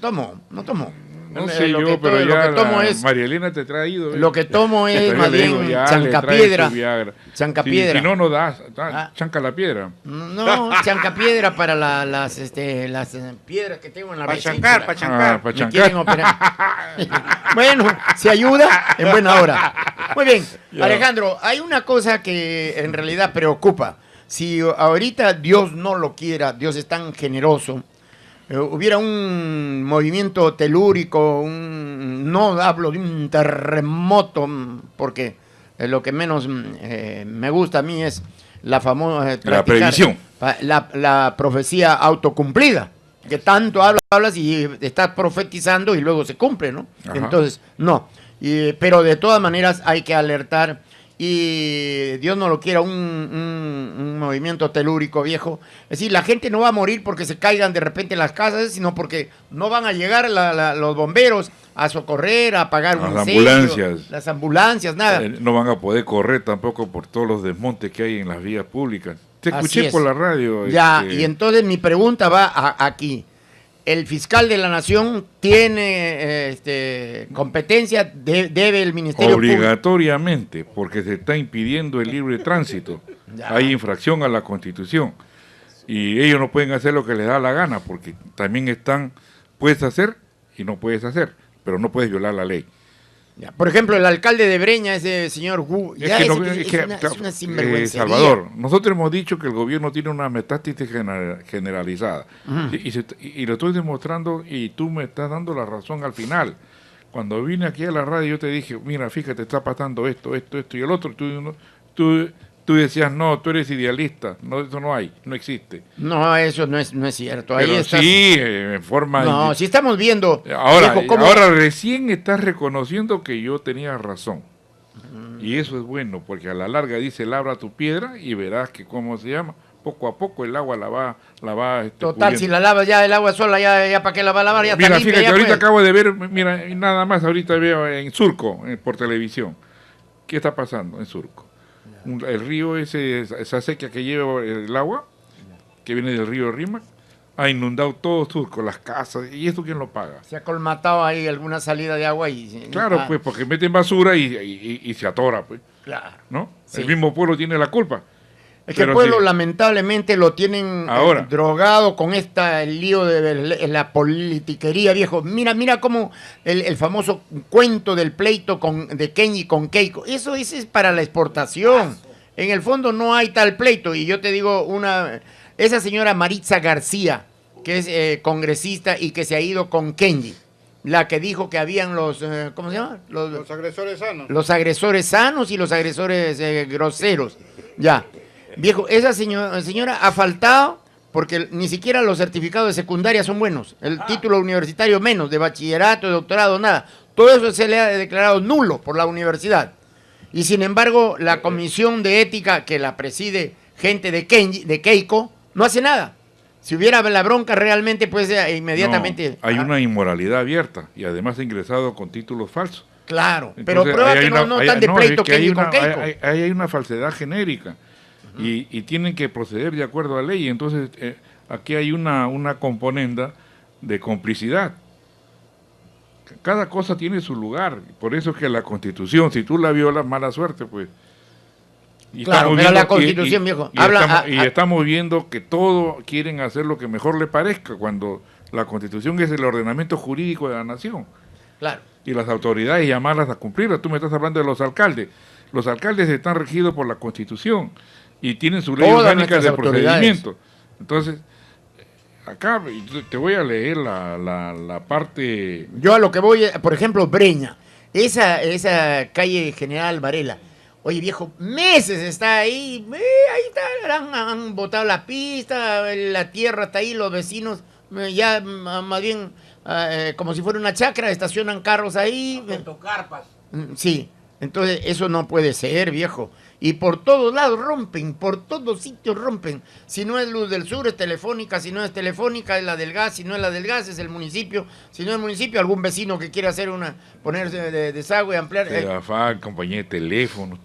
no tomo. No sé yo, pero ya lo que tomo es, María Elena te ha traído. Lo que tomo es más bien chancapiedra. Chancapiedra. Si no, no das. Chanca la piedra. No, chancapiedra para las piedras que tengo en la vesícula. Para chancar. Para Me chancar. quieren operar. Bueno, se ayuda en buena hora. Muy bien, Ya. Alejandro, hay una cosa que en realidad preocupa. Si ahorita Dios no lo quiera, Dios es tan generoso, hubiera un movimiento telúrico, no hablo de un terremoto, porque lo que menos me gusta a mí es la famosa... La previsión. La profecía autocumplida, que tanto hablas y estás profetizando y luego se cumple, ¿no? Ajá. Entonces, no. Pero de todas maneras hay que alertar y Dios no lo quiera un movimiento telúrico viejo. Es decir, la gente no va a morir porque se caigan de repente las casas, sino porque no van a llegar los bomberos a socorrer, a apagar un incendio. Ambulancias. Las ambulancias, nada. No van a poder correr tampoco por todos los desmontes que hay en las vías públicas. Te Así escuché es. por la radio. Ya, y entonces mi pregunta va aquí. El fiscal de la Nación tiene competencia, debe el Ministerio Público. Obligatoriamente, porque se está impidiendo el libre tránsito. Ya. Hay infracción a la Constitución. Y ellos no pueden hacer lo que les da la gana, porque también puedes hacer y no puedes hacer, pero no puedes violar la ley. Ya. Por ejemplo, el alcalde de Breña, ese señor Wu, Es una sinvergüencería. Salvador, nosotros hemos dicho que el gobierno tiene una metástasis generalizada. Ujú. Y lo estoy demostrando y tú me estás dando la razón al final. Cuando vine aquí a la radio yo te dije, mira, fíjate, está pasando esto y el otro. Tú decías, no, tú eres idealista. No, eso no hay, no existe. No, eso no es cierto. Ahí Pero estás... sí, en forma... No, si estamos viendo... Ahora, viejo, ¿cómo? ahora recién estás reconociendo que yo tenía razón. Y eso es bueno, porque a la larga dice, labra tu piedra y verás que, ¿cómo se llama? Poco a poco el agua la va Total, puliendo. si la lavas ya el agua sola, ya para qué la va a lavar, ya está Mira, limpia, fíjate, ya ahorita pues. acabo de ver, mira, nada más ahorita veo en Surco, por televisión. ¿Qué está pasando en Surco? El río esa sequía que lleva el agua, que viene del río Rímac, ha inundado todo Surco, las casas, ¿y esto quién lo paga? Se ha colmatado ahí alguna salida de agua y... Claro, pues, porque meten basura y se atora, pues, Claro. ¿no? Sí. El mismo pueblo tiene la culpa. Es que el Pero pueblo sí. lamentablemente lo tienen Ahora. drogado con el lío de la politiquería, viejo. Mira cómo el famoso cuento del pleito de Kenji con Keiko. Eso es para la exportación. En el fondo no hay tal pleito. Y yo te digo, esa señora Maritza García, que es congresista y que se ha ido con Kenji, la que dijo que habían ¿cómo se llama? Los agresores sanos. Los agresores sanos y los agresores groseros. Ya. Viejo, esa señora ha faltado porque ni siquiera los certificados de secundaria son buenos. El título universitario menos, de bachillerato, de doctorado, nada. Todo eso se le ha declarado nulo por la universidad. Y sin embargo, la comisión de ética que la preside gente de Keiko no hace nada. Si hubiera la bronca realmente, pues inmediatamente... No, hay una inmoralidad abierta y además ha ingresado con títulos falsos. Claro, Entonces, pero prueba que no están de pleito Kenji con Keiko. Hay una falsedad genérica y tienen que proceder de acuerdo a ley. Entonces, aquí hay una componenda de complicidad. Cada cosa tiene su lugar. Por eso es que la Constitución, si tú la violas, mala suerte, pues. Y Claro, pero la Constitución, viejo, estamos viendo que todos quieren hacer lo que mejor le parezca, cuando la Constitución es el ordenamiento jurídico de la nación. Claro. Y las autoridades llamarlas a cumplirla. Tú me estás hablando de los alcaldes. Los alcaldes están regidos por la Constitución y tienen su ley Todas orgánica nuestras de autoridades. procedimiento. Entonces, acá te voy a leer la parte... Yo a lo que voy, por ejemplo, Breña, esa calle General Varela. Oye, viejo, meses está ahí, ahí está, han botado la pista, la tierra está ahí, los vecinos ya más bien como si fuera una chacra, estacionan carros ahí. Carpas. Sí, entonces eso no puede ser, viejo. Y por todos lados rompen, por todos sitios rompen. Si no es Luz del Sur, es Telefónica. Si no es Telefónica, es la del gas. Si no es la del gas, es el municipio. Si no es el municipio, algún vecino que quiera hacer ponerse de desagüe, ampliar. Sedafal, compañía de teléfono.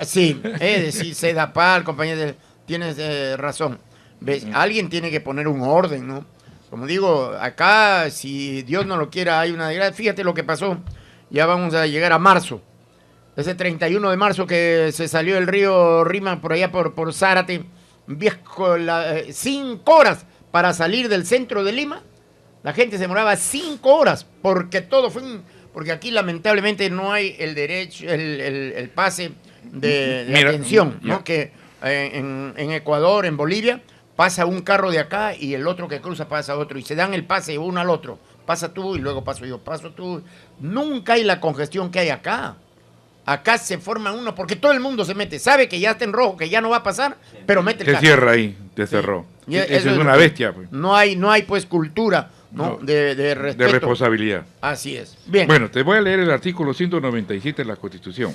Sí, es decir, Sedapal, compañía de... Tienes razón. ¿Ves? Alguien tiene que poner un orden, ¿no? Como digo, acá, si Dios no lo quiera, hay una desgracia. Fíjate lo que pasó. Ya vamos a llegar a marzo. Ese 31 de marzo que se salió el río Rima por allá por Zárate. Viejo, 5 horas para salir del centro de Lima. La gente se demoraba 5 horas porque todo fue... Porque aquí lamentablemente no hay el derecho, el pase de atención, ¿no? Que en Ecuador, en Bolivia, pasa un carro de acá y el otro que cruza pasa a otro y se dan el pase uno al otro. Pasa tú y luego paso yo, paso tú. Nunca hay la congestión que hay acá. Acá se forma uno porque todo el mundo se mete. Sabe que ya está en rojo, que ya no va a pasar, pero mete el carro. Te cierra ahí, te cerró. Sí. Eso es una bestia. Pues. No hay pues cultura, ¿no? De respeto. De responsabilidad. Así es. Bien. Bueno, te voy a leer el artículo 197 de la Constitución.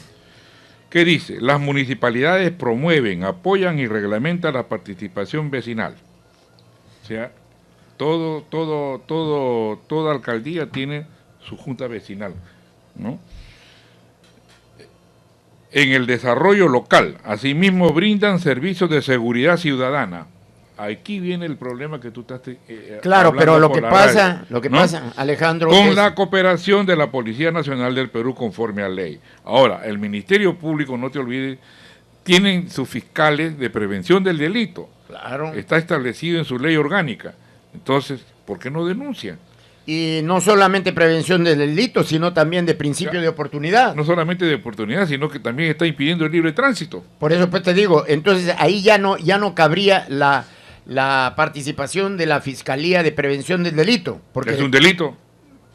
¿Qué dice? Las municipalidades promueven, apoyan y reglamentan la participación vecinal. O sea, toda alcaldía tiene su junta vecinal, ¿no? En el desarrollo local, asimismo brindan servicios de seguridad ciudadana. Aquí viene el problema que tú estás claro, pero lo que pasa, ¿no? Alejandro, con la cooperación de la Policía Nacional del Perú conforme a ley. Ahora, el Ministerio Público, no te olvides, tienen sus fiscales de prevención del delito. Claro. Está establecido en su ley orgánica. Entonces, ¿por qué no denuncian? Y no solamente prevención del delito, sino también de principio de oportunidad. No solamente de oportunidad, sino que también está impidiendo el libre tránsito. Por eso pues te digo, entonces ahí ya no cabría la participación de la Fiscalía de Prevención del Delito. Porque, es un delito.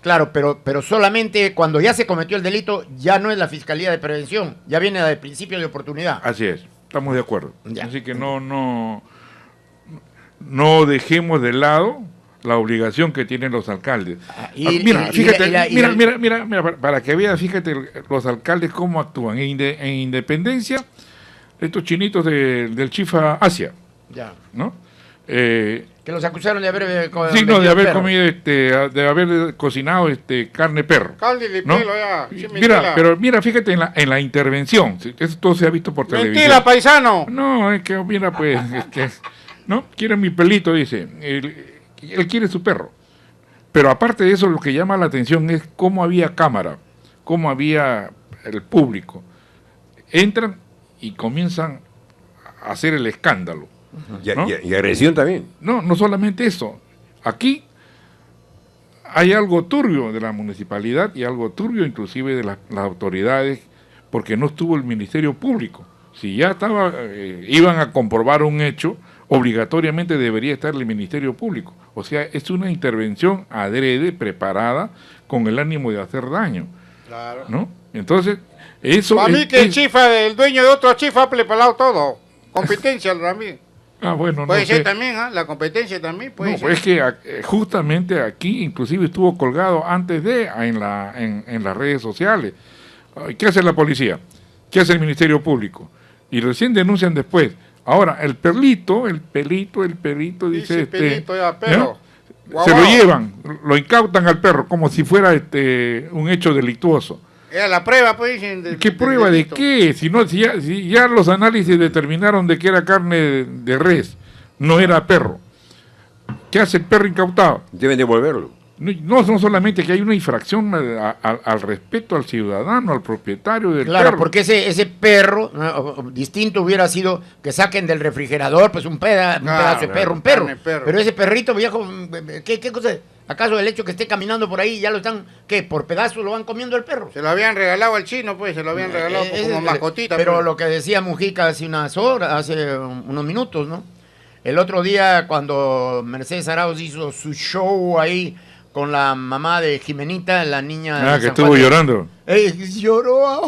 Claro, pero solamente cuando ya se cometió el delito, ya no es la Fiscalía de Prevención, ya viene la de principio de oportunidad. Así es, estamos de acuerdo. Ya. Así que no dejemos de lado la obligación que tienen los alcaldes. Mira, para que veas, fíjate los alcaldes cómo actúan. En Independencia, estos chinitos del Chifa Asia, ya, ¿no? Que los acusaron de haber de haber comido, de haber cocinado carne perro. Calde de ¿no? pelo ya. Mira, fíjate en la intervención. Eso todo se ha visto por televisión. Mentira, paisano. No, es que mira, pues, no, quiere mi pelito, dice. Él quiere su perro. Pero aparte de eso, lo que llama la atención es cómo había cámara, cómo había el público. Entran y comienzan a hacer el escándalo. ¿no? Y agresión también. No solamente eso. Aquí hay algo turbio de la municipalidad y algo turbio inclusive de las autoridades, porque no estuvo el Ministerio Público. Si ya iban a comprobar un hecho, obligatoriamente debería estar el Ministerio Público. O sea, es una intervención adrede, preparada, con el ánimo de hacer daño. Claro. ¿No? Entonces, eso Para mí que el chifa, el dueño de otro chifa ha preparado todo. Competencia también. Bueno, puede no ser sé. también, la competencia también puede No, ser. pues es que justamente aquí inclusive estuvo colgado antes en las redes sociales. ¿Qué hace la policía? ¿Qué hace el Ministerio Público? Y recién denuncian después. Ahora, el pelito dice pelito, ya, perro. se lo llevan, lo incautan al perro como si fuera un hecho delictuoso. Era la prueba, pues. ¿Qué prueba de qué? Si ya los análisis determinaron de que era carne de res, no era perro. ¿Qué hace el perro incautado? Deben devolverlo. No solamente que hay una infracción al respeto al ciudadano, al propietario del claro, perro. porque ese perro, distinto hubiera sido que saquen del refrigerador, pues un pedazo de perro, un perro. Pero ese perrito viejo, ¿qué cosa? ¿Acaso el hecho que esté caminando por ahí ya lo están, qué, por pedazos lo van comiendo el perro? Se lo habían regalado al chino, pues, se lo habían regalado como mascotita. Pero pues. lo que decía Mujica hace unos minutos, ¿no? El otro día cuando Mercedes Arauz hizo su show ahí con la mamá de Jimenita, la niña... que estuvo llorando. Lloró,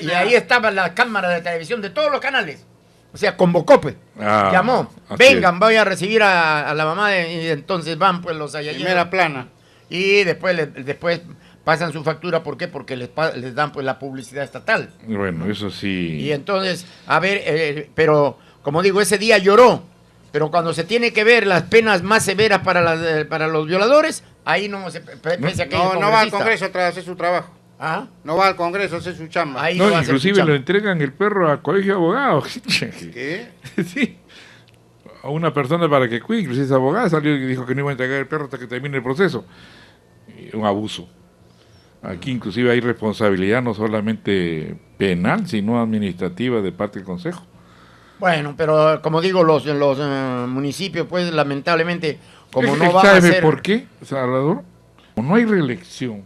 y ahí estaba la cámara de televisión de todos los canales. O sea, convocó, pues. Llamó. Vengan, voy a recibir a la mamá y entonces van, pues, los allá. Primera plana. Y después pasan su factura, ¿por qué? Porque les dan, pues, la publicidad estatal. Bueno, eso sí. Y entonces, a ver, pero, como digo, ese día lloró. Pero cuando se tiene que ver las penas más severas para los violadores, ahí no se... No va al Congreso a hacer su trabajo. ¿Ah? No va al Congreso a hacer su chamba. Ahí no, inclusive lo entregan el perro a colegio de abogados. ¿Qué? Sí. a una persona para que cuide, inclusive esa abogada salió y dijo que no iba a entregar el perro hasta que termine el proceso. Un abuso. Aquí inclusive hay responsabilidad no solamente penal, sino administrativa de parte del Consejo. Bueno, pero como digo, los municipios, pues lamentablemente, como no van a ¿Sabe ser... por qué, Salvador? Como no hay reelección.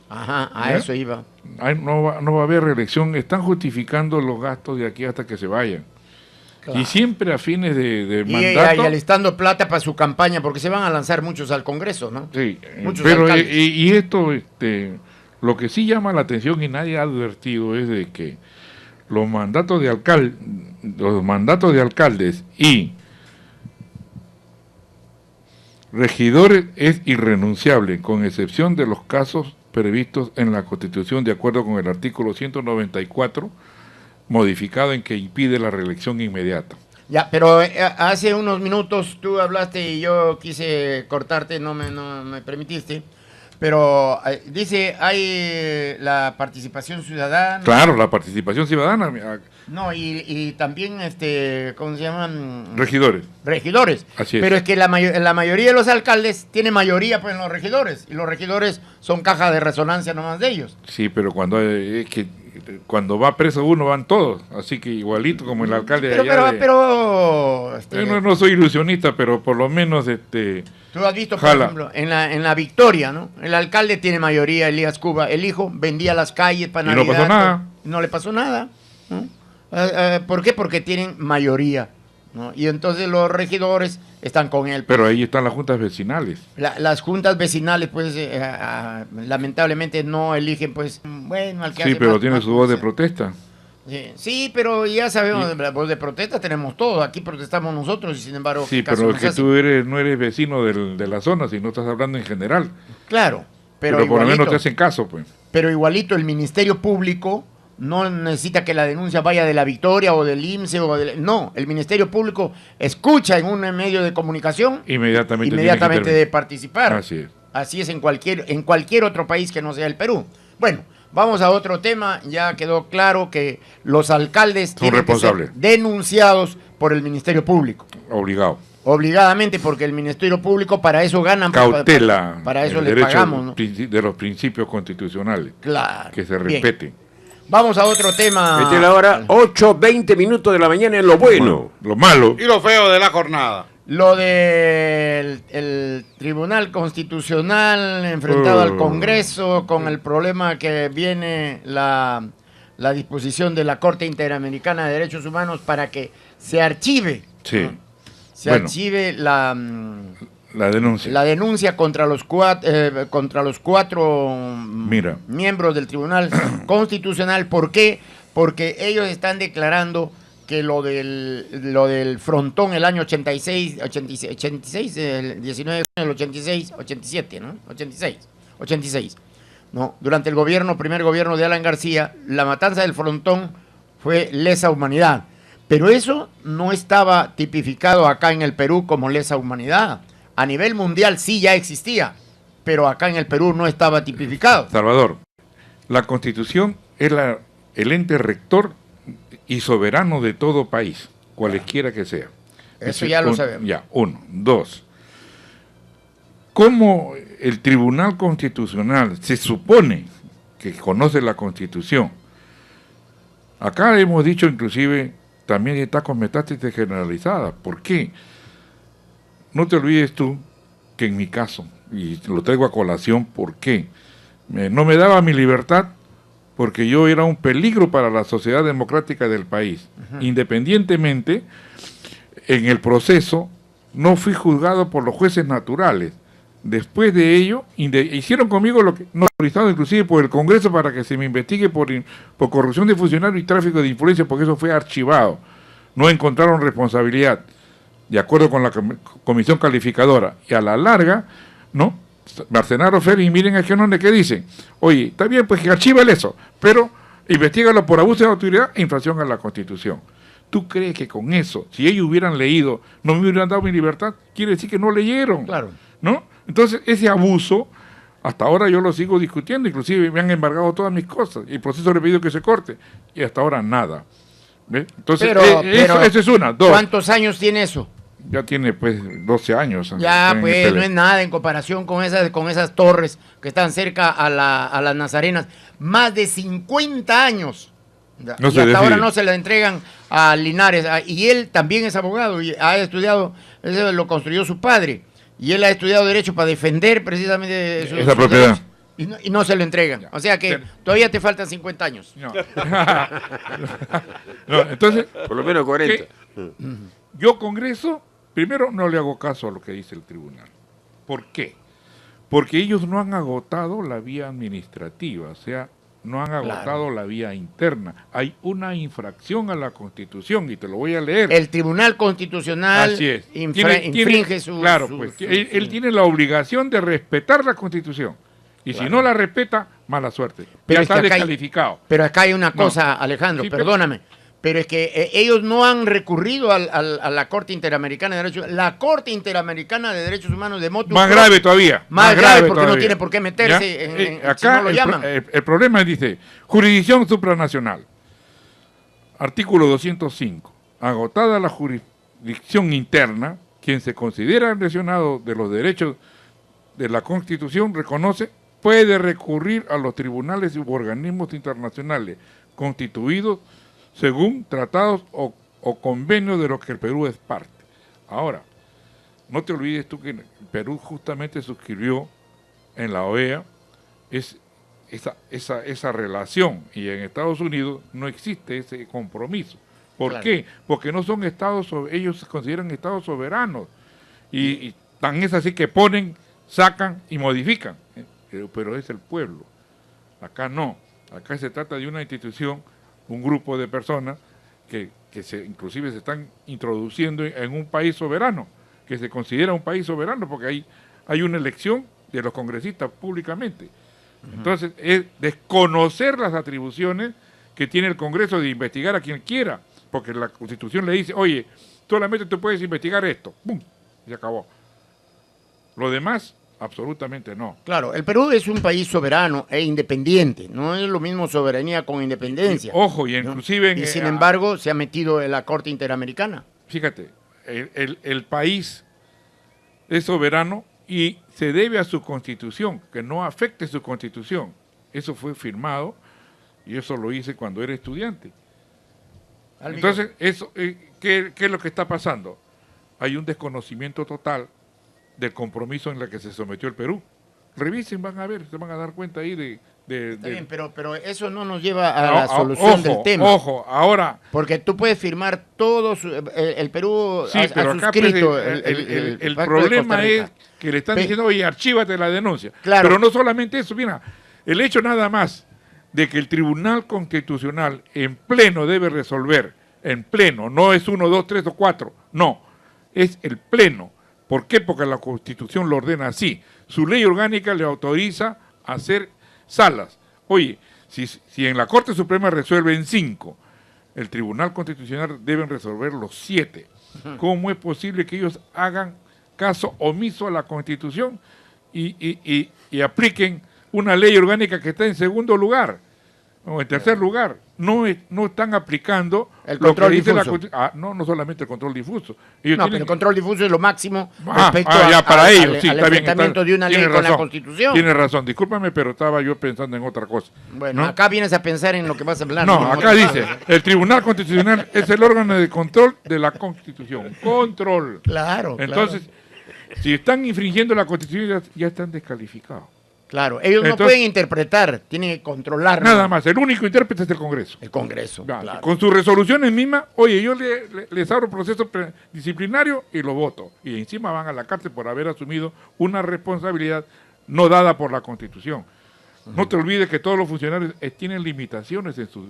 Ajá, a ¿Ya? eso iba. No va a haber reelección, están justificando los gastos de aquí hasta que se vayan. Claro. Y siempre a fines de Y mandato. alistando plata para su campaña, porque se van a lanzar muchos al Congreso, ¿no? Sí, Muchos pero alcaldes. y esto, lo que sí llama la atención y nadie ha advertido es de que los mandatos de alcaldes y regidores es irrenunciable, con excepción de los casos previstos en la Constitución de acuerdo con el artículo 194, modificado en que impide la reelección inmediata. Ya, pero hace unos minutos tú hablaste y yo quise cortarte, no me permitiste, pero dice, hay la participación ciudadana. Claro, la participación ciudadana, No, y también, ¿cómo se llaman? regidores. Regidores. Así es. Pero es que la mayoría de los alcaldes tiene mayoría pues en los regidores, y los regidores son caja de resonancia nomás de ellos. Sí, pero cuando va preso uno van todos, así que igualito como el alcalde de allá. No soy ilusionista, pero por lo menos tú has visto, por jala. ejemplo, en la Victoria, ¿no? El alcalde tiene mayoría, Elías Cuba, el hijo vendía las calles para Y no Navidad. pasó nada. No le pasó nada, ¿no? ¿Por qué? Porque tienen mayoría, ¿no? Y entonces los regidores están con él. Pero ahí están las juntas vecinales. Las juntas vecinales, pues, lamentablemente no eligen, pues, bueno, al que Sí, hace pero más- tiene más su voz de fuerza. protesta. Sí, pero ya sabemos, la voz de protesta tenemos todo. Aquí protestamos nosotros y sin embargo... Sí, ¿qué caso pero es nos que hace? tú no eres vecino de la zona, sino estás hablando en general. Claro, Pero por lo igualito, menos te hacen caso, pues. pero igualito el Ministerio Público no necesita que la denuncia vaya de la Victoria o del IMSS no, el Ministerio Público escucha en un medio de comunicación Inmediatamente tiene que de intervenir. participar. Así es. Así es en cualquier otro país que no sea el Perú. Bueno, vamos a otro tema. Ya quedó claro que los alcaldes Son tienen que ser responsables. denunciados por el Ministerio Público. Obligado. Obligadamente, porque el Ministerio Público para eso ganan. Cautela Para eso el le derecho pagamos, ¿no? de los principios constitucionales. Claro. Que se Bien. respeten. Vamos a otro tema. Esta es la hora 8:20 minutos de la mañana en lo bueno. Lo malo. Y lo feo de la jornada. Lo del el Tribunal Constitucional enfrentado al Congreso con el problema que viene la disposición de la Corte Interamericana de Derechos Humanos para que se archive. Sí. ¿no? Se Bueno. archive La denuncia. la denuncia contra los cuatro Mira. miembros del Tribunal Constitucional. ¿Por qué? Porque ellos están declarando que lo del frontón el año 86, el 19 de junio del 86, 87, ¿no? 86, ¿no? Durante el primer gobierno de Alan García, la matanza del frontón fue lesa humanidad. Pero eso no estaba tipificado acá en el Perú como lesa humanidad. A nivel mundial sí ya existía, pero acá en el Perú no estaba tipificado. Salvador, la Constitución es el ente rector y soberano de todo país, cualesquiera que sea. Eso ya lo sabemos. Ya, 1. 2. ¿Cómo el Tribunal Constitucional se supone que conoce la Constitución? Acá hemos dicho inclusive, también está con metástasis generalizada. ¿Por qué? No te olvides tú que en mi caso, y lo traigo a colación, ¿por qué? No me daba mi libertad porque yo era un peligro para la sociedad democrática del país. Independientemente, en el proceso no fui juzgado por los jueces naturales. Después de ello, hicieron conmigo lo que no autorizado inclusive por el Congreso para que se me investigue por corrupción de funcionario y tráfico de influencia, porque eso fue archivado. No encontraron responsabilidad, de acuerdo con la comisión calificadora. Y a la larga, ¿no? Marcenaro Félix, miren aquí donde que dicen, oye, está bien, pues que archívale eso, pero investígalo por abuso de autoridad e infracción a la Constitución. ¿Tú crees que con eso, si ellos hubieran leído, no me hubieran dado mi libertad? Quiere decir que no leyeron. Claro. ¿No? Entonces, ese abuso, hasta ahora yo lo sigo discutiendo, inclusive me han embargado todas mis cosas, y el proceso le he pedido que se corte, y hasta ahora nada. ¿Ve? Entonces, Pero eso es una. 2. ¿Cuántos años tiene eso? ya tiene pues 12 años. Ya, en pues, el no es nada en comparación con esas torres que están cerca a las Nazarenas. Más de 50 años. Ya, No y se hasta ahora decide. no se la entregan a Linares. Y él también es abogado y ha estudiado, eso lo construyó su padre. Y él ha estudiado Derecho para defender precisamente Esa propiedad. derechos. Y no se lo entregan. Ya. O sea que Pero- todavía te faltan 50 años. No. No, entonces, Por lo menos 40. yo Congreso, primero no le hago caso a lo que dice el tribunal. ¿Por qué? Porque ellos no han agotado la vía administrativa, o sea, no han agotado la vía interna. Hay una infracción a la Constitución y te lo voy a leer. El Tribunal Constitucional Así es. infringe su... Claro, su- pues su- él tiene la obligación de respetar la Constitución. Y si no la respeta, mala suerte. Pero Ya es que está acá hay- descalificado. Pero acá hay una No. cosa, Alejandro, Sí, pero- perdóname. Pero es que ellos no han recurrido a la Corte Interamericana de Derechos Humanos. La Corte Interamericana de Derechos Humanos de motu Más propio- grave todavía. Más grave porque no todavía. tiene por qué meterse ¿Ya? en si acá no lo llaman. el problema es, dice, jurisdicción supranacional. Artículo 205. Agotada la jurisdicción interna, quien se considera lesionado de los derechos de la Constitución reconoce, puede recurrir a los tribunales u organismos internacionales constituidos según tratados o convenios de los que el Perú es parte. Ahora, no te olvides tú que el Perú justamente suscribió en la OEA esa relación y en Estados Unidos no existe ese compromiso. ¿Por Claro. qué? Porque no son estados, ellos se consideran estados soberanos y tan es así que ponen, sacan y modifican, pero es el pueblo. Acá no, acá se trata de una institución, un grupo de personas que inclusive se están introduciendo en un país soberano, que se considera un país soberano porque hay una elección de los congresistas públicamente. Entonces, es desconocer las atribuciones que tiene el Congreso de investigar a quien quiera, porque la Constitución le dice, oye, solamente tú puedes investigar esto, ¡pum!, y se acabó. Lo demás, absolutamente no. Claro, el Perú es un país soberano e independiente. No es lo mismo soberanía con independencia. Ojo, y ¿no? inclusive... Y sin embargo, se ha metido en la Corte Interamericana. Fíjate, el país es soberano y se debe a su constitución, que no afecte su constitución. Eso fue firmado y eso lo hice cuando era estudiante. Entonces, ¿qué es lo que está pasando? Hay un desconocimiento total del compromiso en el que se sometió el Perú. Revisen, van a ver, se van a dar cuenta ahí de Está bien, pero eso no nos lleva a la solución ojo, del tema. Ojo, ahora... Porque tú puedes firmar todo, el Perú Sí, ha pero acá suscrito pues, el Pacto de problema Costa Rica. es que le están diciendo, oye, archívate la denuncia. Claro. Pero no solamente eso, mira, el hecho nada más de que el Tribunal Constitucional en pleno debe resolver, en pleno, no es 1, 2, 3 o 4, no, es el pleno. ¿Por qué? Porque la Constitución lo ordena así. Su ley orgánica le autoriza a hacer salas. Oye, si en la Corte Suprema resuelven 5, el Tribunal Constitucional deben resolver los 7. ¿Cómo es posible que ellos hagan caso omiso a la Constitución y apliquen una ley orgánica que está en segundo lugar o en tercer lugar? No están aplicando El lo que control dice la difuso. Constitución. No solamente el control difuso. Ellos No, tienen pero el control difuso es lo máximo Ah, respecto ya, para al ellos, sí, está bien. enfrentamiento de una ley Tiene con la razón, Constitución. Tiene razón, discúlpame, pero estaba yo pensando en otra cosa. Bueno, ¿no? acá vienes a pensar en lo que vas a hablar. No, en acá otra dice, cosa. el Tribunal Constitucional es el órgano de control de la Constitución. Control. Claro, Entonces, si están infringiendo la Constitución, ya están descalificados. claro, ellos no entonces- pueden interpretar, tienen que controlar Nada más, el único intérprete es el Congreso. el Congreso. Ya, claro. Con sus resoluciones mismas, oye, yo les abro proceso disciplinario y lo voto. Y encima van a la cárcel por haber asumido una responsabilidad no dada por la Constitución. No te olvides que todos los funcionarios tienen limitaciones en sus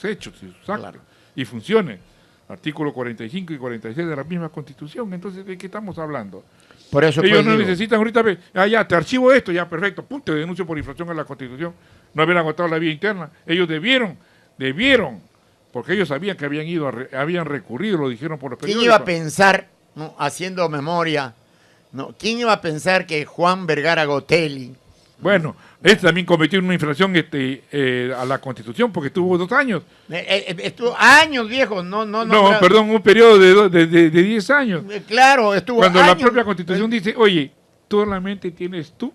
hechos, en sus actos Claro. y funciones. Artículo 45 y 46 de la misma Constitución. Entonces, ¿de qué estamos hablando? Por eso Ellos pues, no digo, necesitan ahorita, ya, te archivo esto, ya, perfecto, pum, te denuncio por infracción a la Constitución, no haber agotado la vía interna. Ellos debieron, porque ellos sabían que habían recurrido, lo dijeron por los ¿quién periódicos. iba a pensar, no, haciendo memoria, no, quién iba a pensar que Juan Vergara Gotelli, Bueno, él también cometió una infracción a la Constitución porque estuvo 2 años. Estuvo años, viejo. No, Perdón, un periodo de 10 años. Claro, estuvo Cuando años. la propia Constitución dice, oye, solamente tienes tú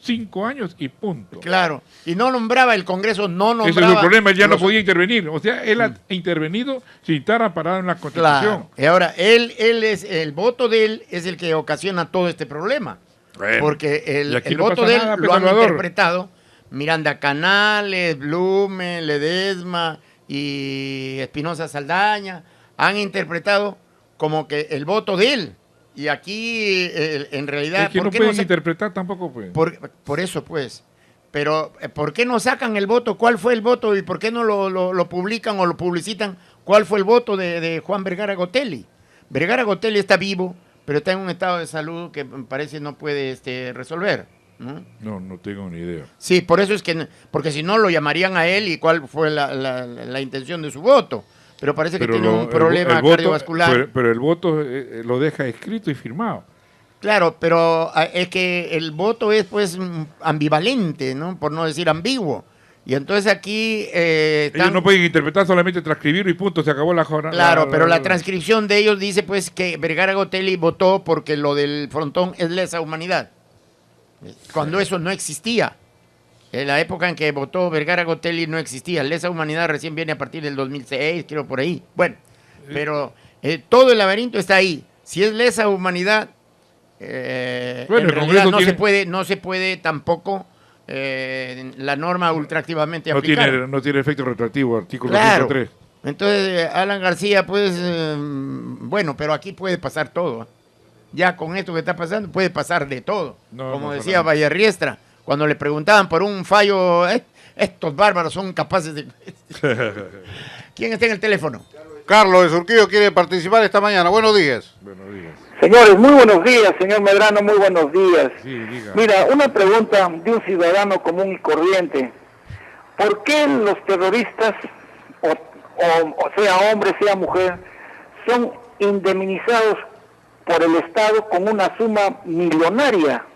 5 años y punto. Claro, y no nombraba el Congreso, no nombraba. Ese es el problema, él ya no podía intervenir. O sea, él ha intervenido sin estar amparado en la Constitución. Claro. Y ahora, el voto de él es el que ocasiona todo este problema. Bueno, porque y aquí el no voto pasa de él nada, lo han Salvador. interpretado Miranda Canales, Blume, Ledesma y Espinosa Saldaña. Han interpretado como que el voto de él. Y aquí, en realidad... Es que no pueden interpretar tampoco, pues. Por eso, pues. Pero, ¿por qué no sacan el voto? ¿Cuál fue el voto? ¿Y por qué no lo publican o lo publicitan? ¿Cuál fue el voto de Juan Vergara Gotelli? Vergara Gotelli está vivo, pero está en un estado de salud que parece no puede resolver. No tengo ni idea. Sí, por eso es que... Porque si no, lo llamarían a él y cuál fue la intención de su voto. Pero parece que tiene un problema cardiovascular. Pero el voto lo deja escrito y firmado. Claro, pero es que el voto es pues ambivalente, ¿no? Por no decir ambiguo. Y entonces aquí... Ellos no pueden interpretar, solamente transcribirlo y punto, se acabó la jornada. Claro, pero la transcripción de ellos dice pues que Vergara Gotelli votó porque lo del frontón es lesa humanidad. Cuando eso no existía. En la época en que votó Vergara Gotelli no existía. Lesa humanidad recién viene a partir del 2006, creo por ahí. Bueno, pero todo el laberinto está ahí. Si es lesa humanidad, en realidad no se puede tampoco la norma ultraactivamente aplicar. No tiene efecto retroactivo, artículo 103. Entonces, Alan García, pues, bueno, pero aquí puede pasar todo. Ya con esto que está pasando, puede pasar de todo. Como decía Vallerriestra, cuando le preguntaban por un fallo, estos bárbaros son capaces de... ¿Quién está en el teléfono? Carlos de Surquillo quiere participar esta mañana. Buenos días. Buenos días. Señores, muy buenos días, señor Medrano, muy buenos días. Sí, diga. Mira, una pregunta de un ciudadano común y corriente. ¿Por qué los terroristas, o sea hombre, sea mujer, son indemnizados por el Estado con una suma millonaria?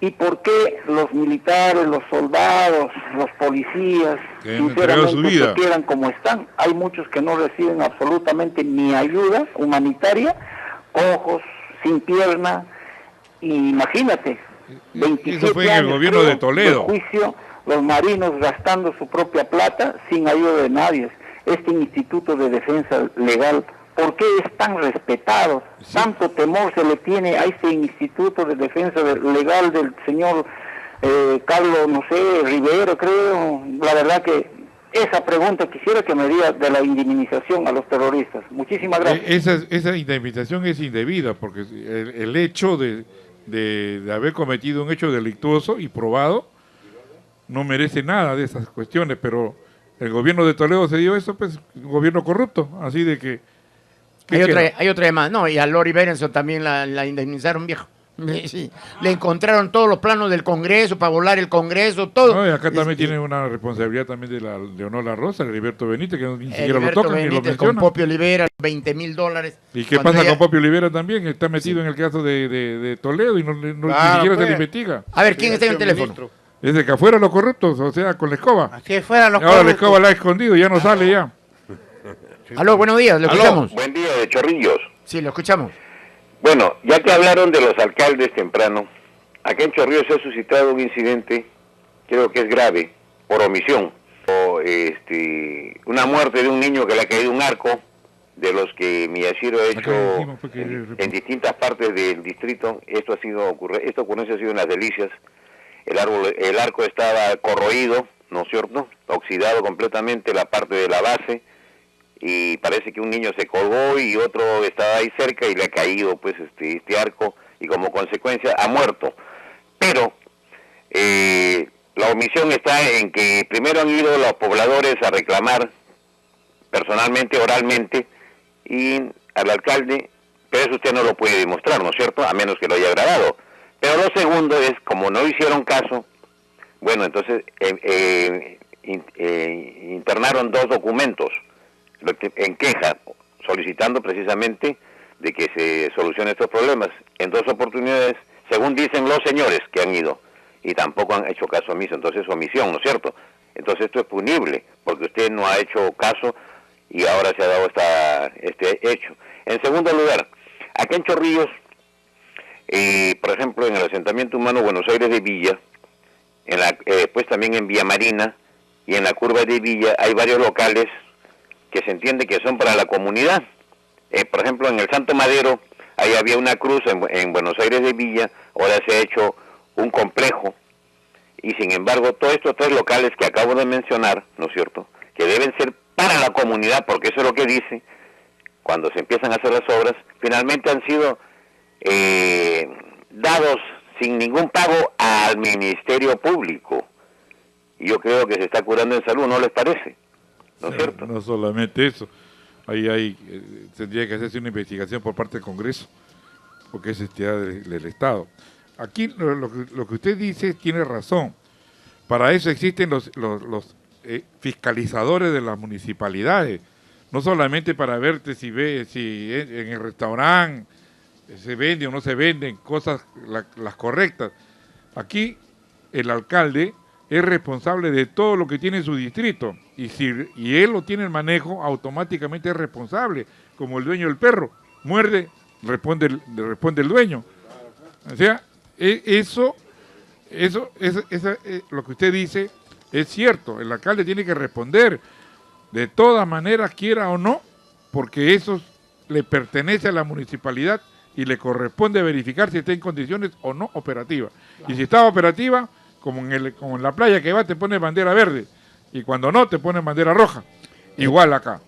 ¿Y por qué los militares, los soldados, los policías, sinceramente se quedan como están? Hay muchos que no reciben absolutamente ni ayuda humanitaria, ojos, sin pierna, y imagínate, 27 eso fue en años, el gobierno de Toledo. de juicio, los marinos gastando su propia plata sin ayuda de nadie. Este Instituto de Defensa Legal, ¿por qué es tan respetado? Sí. Tanto temor se le tiene a este Instituto de Defensa Legal del señor Carlos, no sé, Rivero, creo. La verdad que esa pregunta quisiera que me diga de la indemnización a los terroristas. Muchísimas gracias. Esa indemnización es indebida porque el hecho de haber cometido un hecho delictuoso y probado no merece nada de esas cuestiones, pero el gobierno de Toledo se dio eso, pues, un gobierno corrupto, así de que... Hay otra más, no, y a Lori Berenson también la indemnizaron, viejo. Sí. Le encontraron todos los planos del Congreso para volar el Congreso, todo. No, y acá también tiene una responsabilidad también de la Leonora Rosa, de Heriberto Benítez, que ni siquiera lo tocan ni lo mencionan. Con Popio Olivera, $20,000. ¿Y qué pasa con Popio Olivera también? Está metido en el caso de Toledo y ni siquiera se le investiga. A ver, ¿quién está en el teléfono? Desde que afuera los corruptos, o sea, con la escoba. Así fuera los ahora la escoba la ha escondido, ya no sale ya. Aló, buenos días, lo escuchamos. Buen día de Chorrillos. Sí, lo escuchamos. Bueno, ya que hablaron de los alcaldes temprano, acá en Chorrillos se ha suscitado un incidente, creo que es grave, por omisión. Una muerte de un niño que le ha caído un arco, de los que Miyashiro ha hecho en distintas partes del distrito. Esta ocurrencia ha sido en Las Delicias. El arco estaba corroído, ¿no es cierto? Oxidado completamente la parte de la base, y parece que un niño se colgó y otro estaba ahí cerca y le ha caído pues este arco, y como consecuencia ha muerto. Pero la omisión está en que primero han ido los pobladores a reclamar personalmente, oralmente, y al alcalde, pero eso usted no lo puede demostrar, ¿no es cierto?, a menos que lo haya grabado. Pero lo segundo es, como no hicieron caso, bueno, entonces internaron 2 documentos en queja, solicitando precisamente de que se solucionen estos problemas en 2 oportunidades, según dicen los señores que han ido. y tampoco han hecho caso omiso, entonces omisión, ¿no es cierto? Entonces esto es punible, porque usted no ha hecho caso y ahora se ha dado este hecho. En segundo lugar, acá en Chorrillos, por ejemplo, en el asentamiento humano Buenos Aires de Villa, después también en Villa Marina y en la curva de Villa, hay varios locales que se entiende que son para la comunidad. Por ejemplo, en el Santo Madero, ahí había una cruz en Buenos Aires de Villa, ahora se ha hecho un complejo, y sin embargo, todos estos 3 locales que acabo de mencionar, ¿no es cierto?, que deben ser para la comunidad, porque eso es lo que dice, cuando se empiezan a hacer las obras, finalmente han sido dados sin ningún pago al Ministerio Público. Y yo creo que se está curando en salud, ¿no les parece? ¿No es cierto? No solamente eso, ahí tendría que hacerse una investigación por parte del Congreso, porque es entidad del Estado. Aquí lo que usted dice tiene razón. Para eso existen los fiscalizadores de las municipalidades, no solamente para verte si en el restaurante se vende o no se venden cosas las correctas. Aquí el alcalde es responsable de todo lo que tiene en su distrito, y él lo tiene en manejo, automáticamente es responsable, como el dueño del perro, muerde, responde el dueño. O sea, lo que usted dice es cierto, el alcalde tiene que responder de todas maneras, quiera o no, porque eso le pertenece a la municipalidad y le corresponde verificar si está en condiciones o no operativa. Y si está operativa, como en la playa que va, te pone bandera verde, y cuando no, te pone bandera roja. Igual acá.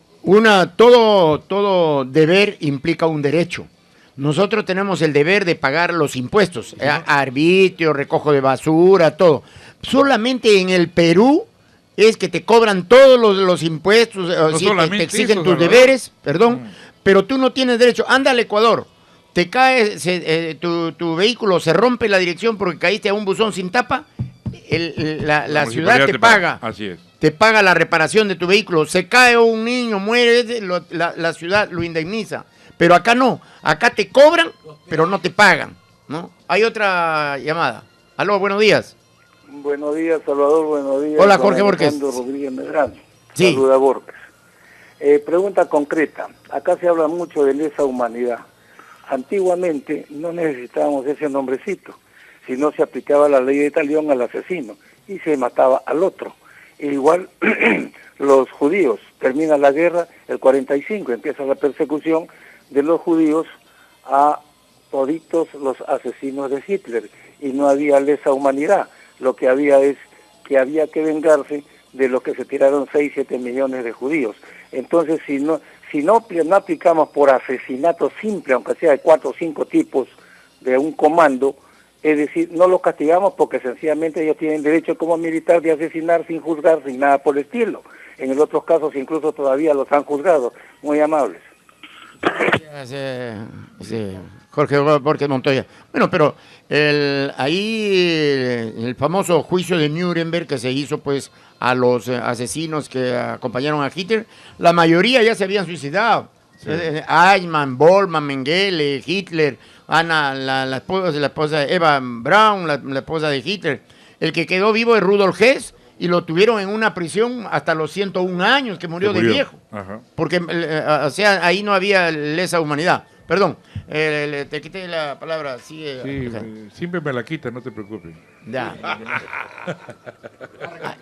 Todo deber implica un derecho. Nosotros tenemos el deber de pagar los impuestos, arbitrio, recojo de basura, todo. Solamente en el Perú es que te cobran todos los impuestos, te exigen tus deberes, pero tú no tienes derecho. Anda al Ecuador, te cae, tu vehículo se rompe la dirección porque caíste a un buzón sin tapa, la ciudad te paga. Así es. Te paga la reparación de tu vehículo. Se cae un niño, muere, la ciudad lo indemniza. Pero acá no, acá te cobran, pero no te pagan, ¿no? Hay otra llamada. Aló, buenos días. Buenos días, Salvador, buenos días. Hola, Jorge Borges. Rodríguez Medrano. Sí. Saluda, Borges. Pregunta concreta. Acá se habla mucho de lesa humanidad. Antiguamente no necesitábamos ese nombrecito, sino se aplicaba la ley de talión al asesino y se mataba al otro. Igual los judíos, termina la guerra, el 45, empieza la persecución de los judíos a toditos los asesinos de Hitler, y no había lesa humanidad. Lo que había es que había que vengarse de los que se tiraron 6-7 millones de judíos. Entonces, si no aplicamos por asesinato simple, aunque sea de 4 o 5 tipos de un comando, es decir, no los castigamos porque sencillamente ellos tienen derecho como militar de asesinar sin juzgar, sin nada por el estilo. En otros casos incluso todavía los han juzgado. Muy amables. Jorge Borges Montoya. Bueno, pero el famoso juicio de Nuremberg que se hizo pues a los asesinos que acompañaron a Hitler, la mayoría ya se habían suicidado. Sí. Eichmann, Bormann, Mengele, Hitler, Ana, la esposa de Eva Braun, la esposa de Hitler. El que quedó vivo es Rudolf Hess, y lo tuvieron en una prisión hasta los 101 años, que murió de viejo. Ajá. Porque, o sea, ahí no había lesa humanidad. Perdón, te quité la palabra. Sigue, sí, siempre me la quita, no te preocupes. Ya.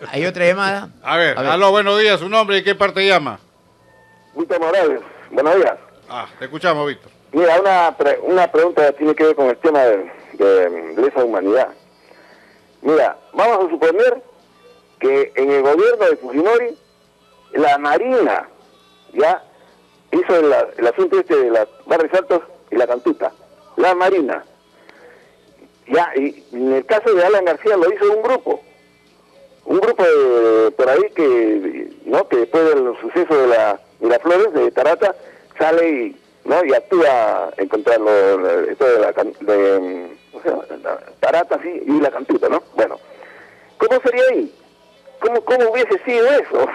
¿Hay otra llamada? A ver, aló, buenos días, ¿su nombre y qué parte llama? Víctor Morales, buenos días. Te escuchamos, Víctor. Mira, una pregunta que tiene que ver con el tema de lesa humanidad. Mira, vamos a suponer que en el gobierno de Fujimori, la Marina, ya, hizo el asunto de las Barrios Altos y la Cantuta. La Marina. Ya, y en el caso de Alan García lo hizo un grupo por ahí que después del suceso de Miraflores, de Tarata, sale y actúa en contra de Tarata, sí, y la Cantuta, ¿no? Bueno, ¿cómo sería ahí? ¿Cómo hubiese sido eso? O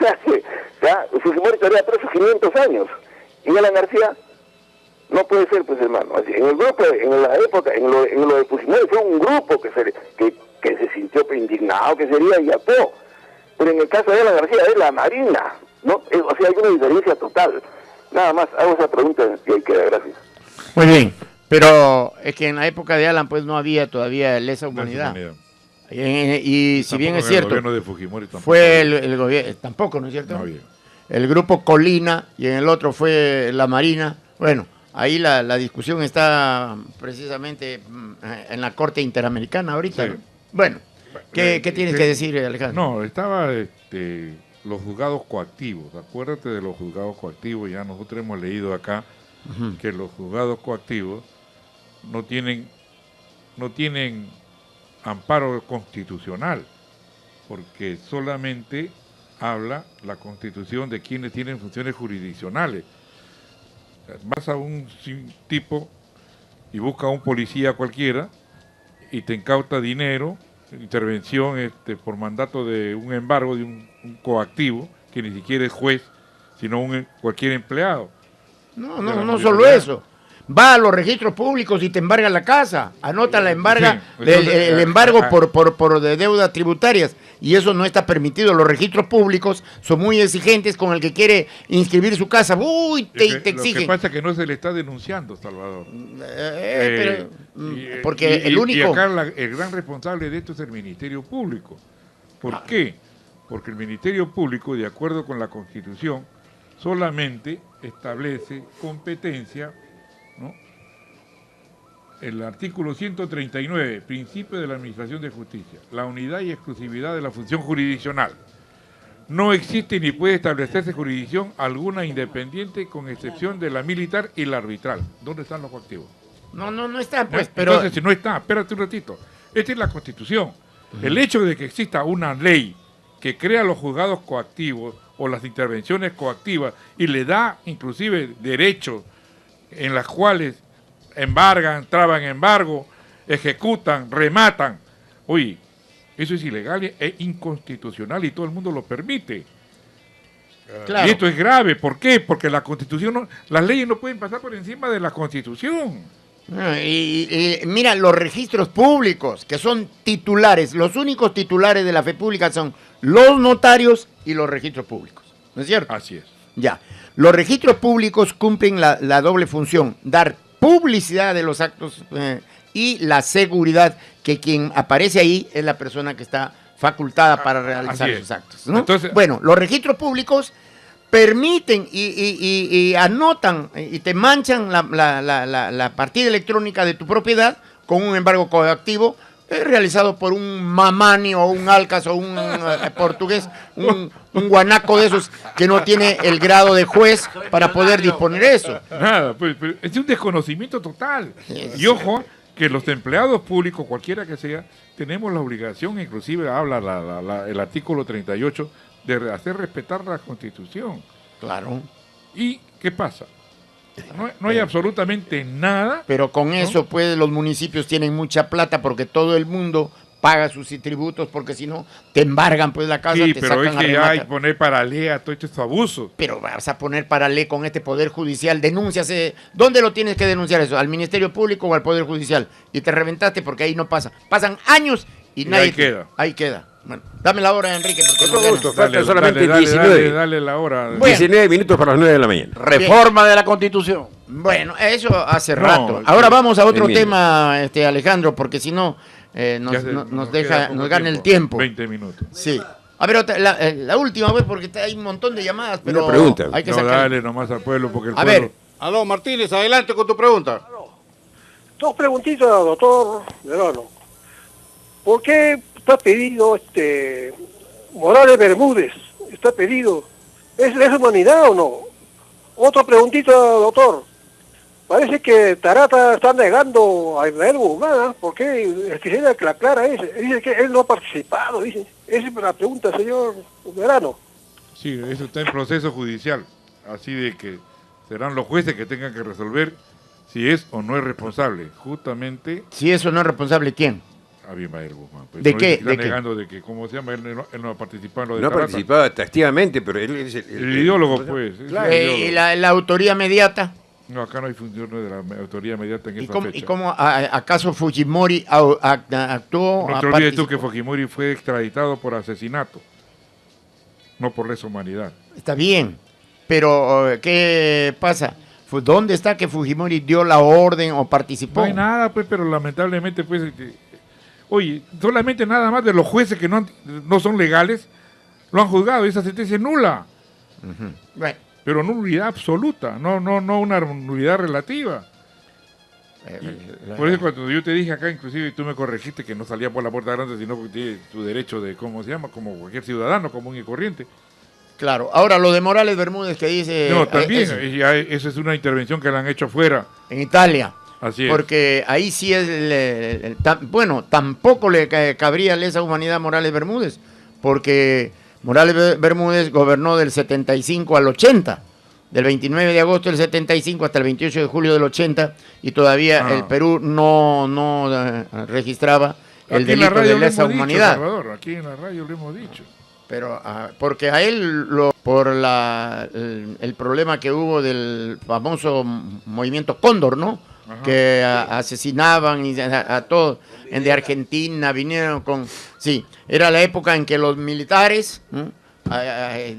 sea, Fujimori estaría preso 500 años. Y Alan García no puede ser, pues, hermano. Así, en el grupo, en la época, en lo de Fujimori fue un grupo que que se sintió indignado, que sería, y actuó. Pero en el caso de Alan García es la Marina, ¿no? O sea, hay una diferencia total. Nada más, hago esa pregunta y ahí queda, gracias. Muy bien, pero es que en la época de Alan pues no había todavía lesa humanidad. Y si bien es cierto, el gobierno de Fujimori tampoco fue el gobierno, tampoco, ¿no es cierto? No había. El grupo Colina y en el otro fue la Marina. Bueno, ahí la discusión está precisamente en la Corte Interamericana ahorita, Sí. ¿no? Bueno, ¿qué tienes que decir, Alejandro? No, estaba los juzgados coactivos. Acuérdate de los juzgados coactivos. Ya nosotros hemos leído acá que los juzgados coactivos no tienen amparo constitucional, porque solamente habla la Constitución de quienes tienen funciones jurisdiccionales. Vas a un tipo y busca a un policía cualquiera y te incauta dinero, intervención por mandato de un embargo de un coactivo, que ni siquiera es juez, sino cualquier empleado. No solo eso. Va a los registros públicos y te embarga la casa. Anota la embarga, Sí, el embargo por de deudas tributarias. Y eso no está permitido. Los registros públicos son muy exigentes con el que quiere inscribir su casa. Uy, te exigen. Lo que pasa es que no se le está denunciando, Salvador. Porque el único... Y acá el gran responsable de esto es el Ministerio Público. ¿Por qué? Porque el Ministerio Público, de acuerdo con la Constitución, solamente establece competencia, ¿no? El artículo 139, principio de la Administración de Justicia, la unidad y exclusividad de la función jurisdiccional. No existe ni puede establecerse jurisdicción alguna independiente con excepción de la militar y la arbitral. ¿Dónde están los coactivos? No está, pues, pero... Entonces, si no está, espérate un ratito. Esta es la Constitución. El hecho de que exista una ley que crea los juzgados coactivos o las intervenciones coactivas y le da inclusive derechos en las cuales embargan, traban embargo, ejecutan, rematan. Oye, eso es ilegal e inconstitucional y todo el mundo lo permite. Claro. Y esto es grave. ¿Por qué? Porque la Constitución, las leyes no pueden pasar por encima de la Constitución. Y mira, los registros públicos, que son titulares, los únicos titulares de la fe pública son los notarios y los registros públicos. ¿No es cierto? Así es. Ya. Los registros públicos cumplen la doble función, dar publicidad de los actos y la seguridad que quien aparece ahí es la persona que está facultada para realizar esos actos, ¿no? Entonces, bueno, los registros públicos permiten y anotan y te manchan la partida electrónica de tu propiedad con un embargo coactivo realizado por un mamani o un alcas o un portugués, un guanaco de esos que no tiene el grado de juez para poder disponer eso. Nada, pues es un desconocimiento total. Y ojo, que los empleados públicos, cualquiera que sea, tenemos la obligación, inclusive habla el artículo 38, de hacer respetar la Constitución. Claro. ¿Y qué pasa? No hay absolutamente nada. Pero con eso, pues, los municipios tienen mucha plata porque todo el mundo paga sus tributos, porque si no, te embargan pues la casa, Sí, te pero sacan es a que remata. hay que poner para ley a todo estos abusos. Pero vas a poner para ley con este Poder Judicial, denúnciase. ¿Dónde lo tienes que denunciar eso? ¿Al Ministerio Público o al Poder Judicial? Y te reventaste porque ahí no pasa. Pasan años y nadie... ahí queda. Ahí queda. Bueno, dame la hora, Enrique, porque Con todo gusto, faltan Dale, solamente dale, 19. dale la hora. Bueno. 19 minutos para las 9 de la mañana. Reforma de la Constitución. Bueno, eso hace No, rato. sí. Ahora vamos a otro Enmienda. tema, Alejandro, porque si no, nos queda poco gana el tiempo. 20 minutos. Sí. A ver, la última vez, porque hay un montón de llamadas, pero Una pregunta. hay que No, sacar. dale nomás al pueblo porque el A pueblo... ver. Aló, Martínez, adelante con tu pregunta. Dos preguntitas, doctor Verano. ¿Por qué está pedido Morales Bermúdez? Está pedido. ¿Es lesa humanidad o no? Otra preguntita, doctor. Parece que Tarata está negando a Israel Guzmán. ¿Por qué? Quisiera que la aclara ese. Dice que él no ha participado, dice. Esa es la pregunta, señor Verano. Sí, eso está en proceso judicial. Así de que serán los jueces que tengan que resolver si es o no es responsable. Justamente Si eso no es responsable, ¿quién? Abimael Guzmán. Pues ¿De no qué? dice que ¿De está qué? negando de que, ¿cómo se llama? Él no ha participado en lo de No Tarata. participaba activamente, pero él es El ideólogo, pues. es Claro. el ideólogo. ¿Y la autoría mediata? No, acá no hay funciones de la autoridad mediata en ¿Y esa cómo, fecha. y cómo acaso Fujimori actuó? No te olvides tú que Fujimori fue extraditado por asesinato, no por lesa humanidad. Está bien, pero ¿qué pasa? ¿Dónde está que Fujimori dio la orden o participó? No hay nada, pues, pero lamentablemente, pues, oye, solamente nada más de los jueces que no son legales lo han juzgado, esa sentencia es nula. Bueno. Pero nulidad absoluta, no una nulidad relativa. Por eso cuando yo te dije acá, inclusive tú me corregiste que no salía por la puerta grande, sino porque tiene su derecho de, ¿cómo se llama? Como cualquier ciudadano común y corriente. Claro, ahora lo de Morales Bermúdez que dice... No, también, esa es una intervención que le han hecho afuera. En Italia. Así es. Porque ahí sí es... bueno, tampoco le cabría lesa humanidad a Morales Bermúdez, porque Morales Bermúdez gobernó del 75 al 80, del 29 de agosto del 75 hasta el 28 de julio del 80, y todavía el Perú no registraba el delito de lesa humanidad. Salvador, aquí en la radio lo hemos dicho. Pero porque a él, por el problema que hubo del famoso movimiento Cóndor, ¿no? Ajá, que asesinaban a todos, de Argentina vinieron con... Sí, era la época en que los militares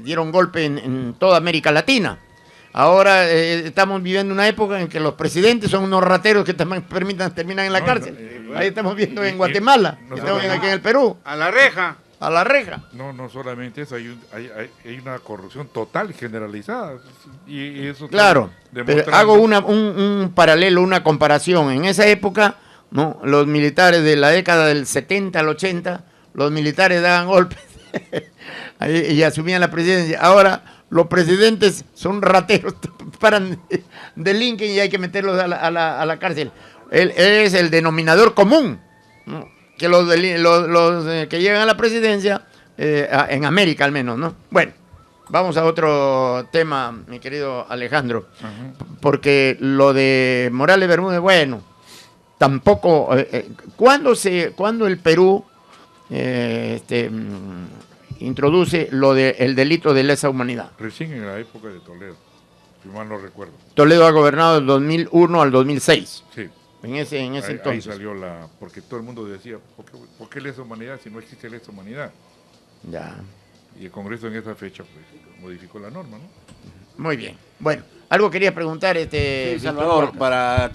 dieron golpe en toda América Latina. Ahora estamos viviendo una época en que los presidentes son unos rateros que también terminan en la cárcel. Ahí estamos viendo en Guatemala, estamos viendo aquí en el Perú. A la reja. A la reja. No solamente eso, hay una corrupción total, generalizada. Y eso claro, pero hago un paralelo, una comparación. En esa época, ¿no? Los militares de la década del 70 al 80, los militares daban golpes y asumían la presidencia. Ahora los presidentes son rateros, paran, delinquen y hay que meterlos a la cárcel. Él es el denominador común, ¿no? Que los que llegan a la presidencia, en América al menos, ¿no? Bueno, vamos a otro tema, mi querido Alejandro, porque lo de Morales Bermúdez, bueno, tampoco, ¿cuándo el Perú introduce lo del delito de lesa humanidad? Recién en la época de Toledo, si mal no recuerdo. Toledo ha gobernado del 2001 al 2006. Sí. En ese entonces. Ahí salió porque todo el mundo decía, ¿por qué lesa humanidad si no existe lesa humanidad? Ya. Y el Congreso en esa fecha pues modificó la norma, ¿no? Muy bien. Bueno, algo quería preguntar, sí, Salvador, para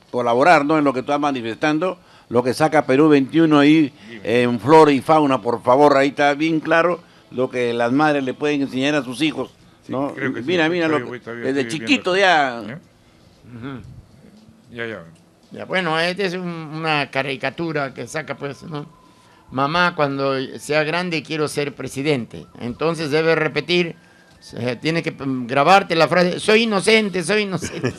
colaborar, ¿no? En lo que tú estás manifestando, lo que saca Perú 21 ahí en flora y fauna, por favor, ahí está bien claro lo que las madres le pueden enseñar a sus hijos, ¿no? Sí, creo que mira, desde chiquito ya. Ya, bueno, esta es una caricatura que saca, pues, ¿no? Mamá, cuando sea grande quiero ser presidente. Entonces debe repetir, tiene que grabarte la frase, soy inocente, soy inocente.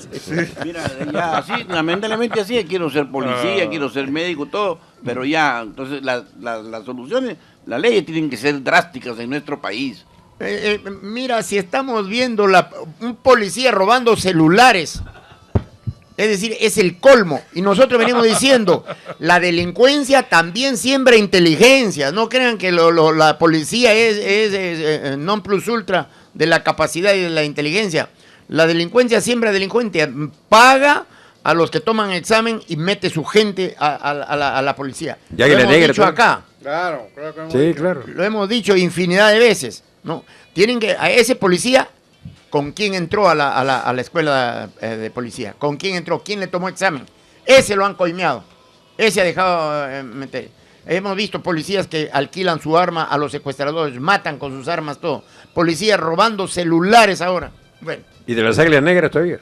Mira, ya así, lamentablemente así, quiero ser policía, quiero ser médico, todo, pero ya, entonces las soluciones, las leyes tienen que ser drásticas en nuestro país. Mira, si estamos viendo un policía robando celulares, es decir, es el colmo. Y nosotros venimos diciendo, la delincuencia también siembra inteligencia. No crean que la policía es non plus ultra de la capacidad y de la inteligencia. La delincuencia siembra delincuencia. Paga a los que toman examen y mete su gente a la policía. Ya lo que hemos dicho acá. Claro, creo que sí, claro. Lo hemos dicho infinidad de veces, ¿no? Tienen que, a ese policía, ¿con quién entró a la escuela de policía? ¿Con quién entró? ¿Quién le tomó examen? Ese lo han coimeado. Ese ha dejado meter. Hemos visto policías que alquilan su arma a los secuestradores, matan con sus armas todo. Policías robando celulares ahora. Bueno. ¿Y de las águilas negras todavía?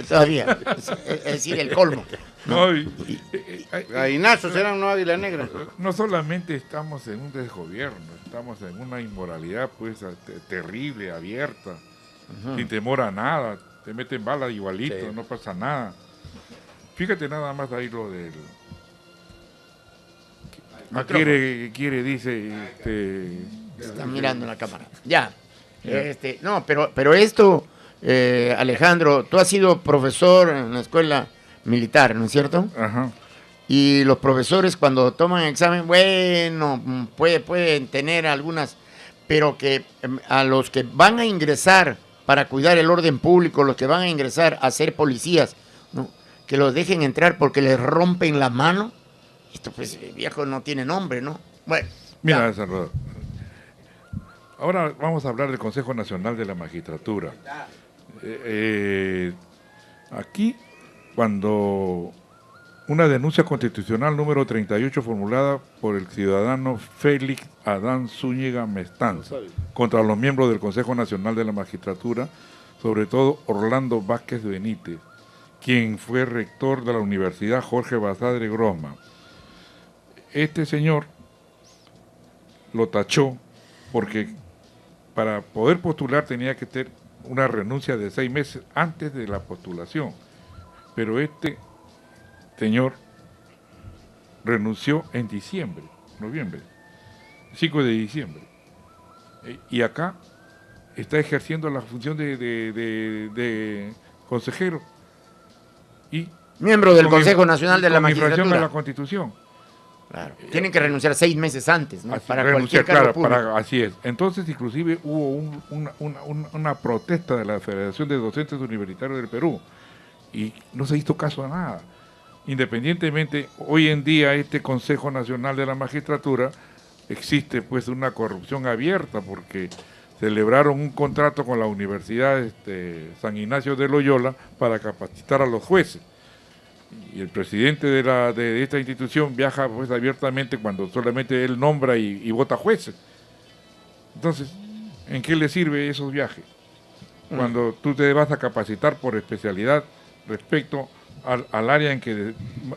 Todavía. Es decir, el colmo. No, gallinazos eran una águila negra. No solamente estamos en un desgobierno, estamos en una inmoralidad pues terrible, abierta. Sin temor a nada, te meten balas igualito, sí. No pasa nada. Fíjate nada más ahí lo del... Quiere, dice... Está mirando la cámara. Ya. No, pero esto, Alejandro, tú has sido profesor en la escuela militar, ¿no es cierto? Ajá. Y los profesores cuando toman examen, bueno, pueden tener algunas, pero que a los que van a ingresar para cuidar el orden público, los que van a ingresar a ser policías, ¿no? Que los dejen entrar porque les rompen la mano. Esto pues, viejo, no tiene nombre, ¿no? Bueno. Mira, Salvador. Ahora vamos a hablar del Consejo Nacional de la Magistratura. Aquí, cuando una denuncia constitucional número 38 formulada por el ciudadano Félix Adán Zúñiga Mestanza contra los miembros del Consejo Nacional de la Magistratura, sobre todo Orlando Vázquez Benítez, quien fue rector de la Universidad Jorge Basadre Grossman. Este señor lo tachó porque para poder postular tenía que tener una renuncia de 6 meses antes de la postulación, pero este señor renunció en noviembre, 5 de diciembre, y acá está ejerciendo la función de consejero y miembro del Consejo Nacional de la Magistratura. Infracción a la Constitución. Claro. Tienen que renunciar 6 meses antes, ¿no? Así, Para cualquier cargo público. Así es. Entonces, inclusive hubo una protesta de la Federación de Docentes Universitarios del Perú y no se hizo caso a nada. Independientemente, hoy en día este Consejo Nacional de la Magistratura existe pues una corrupción abierta porque celebraron un contrato con la Universidad San Ignacio de Loyola para capacitar a los jueces. Y el presidente de esta institución viaja pues abiertamente cuando solamente él nombra y vota jueces. Entonces, ¿en qué le sirve esos viajes? Cuando tú te vas a capacitar por especialidad respecto al área en que